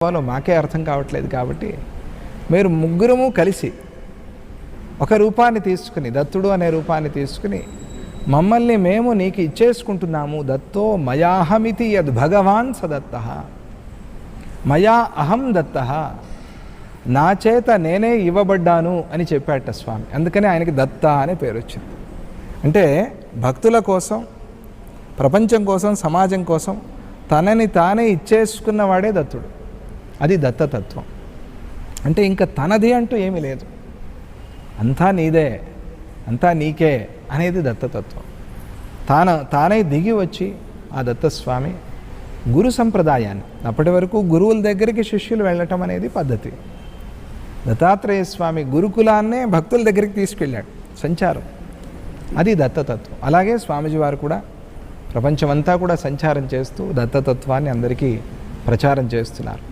కావాలో మాకే అర్థం కావట్లేదు. కాబట్టి మీరు ముగ్గురము కలిసి ఒక రూపాన్ని తీసుకుని, దత్తుడు అనే రూపాన్ని తీసుకుని, మమ్మల్ని మేము నీకు ఇచ్చేసుకుంటున్నాము. దత్తో మయాహమితి యద్ భగవాన్ సదత్తః, మయా అహం దత్తః, నా చేత నేనే ఇవ్వబడ్డాను అని చెప్పాట స్వామి. అందుకని ఆయనకి దత్త అనే పేరు వచ్చింది. అంటే భక్తుల కోసం, ప్రపంచం కోసం, సమాజం కోసం తనని తానే ఇచ్చేసుకున్నవాడే దత్తుడు. అది దత్తతత్వం. అంటే ఇంకా తనది అంటూ ఏమీ లేదు, అంతా నీదే, అంతా నీకే అనేది దత్తతత్వం. తానే దిగి వచ్చి ఆ దత్తస్వామి గురు సంప్రదాయాన్ని, అప్పటి వరకు గురువుల దగ్గరికి శిష్యులు వెళ్ళటం అనేది పద్ధతి. దత్తాత్రేయ స్వామి గురుకులాన్నే భక్తుల దగ్గరికి తీసుకెళ్ళాడు, సంచారం. అది దత్తతత్వం. అలాగే స్వామీజీ వారు కూడా ప్రపంచమంతా కూడా సంచారం చేస్తూ దత్తతత్వాన్ని అందరికీ ప్రచారం చేస్తున్నారు.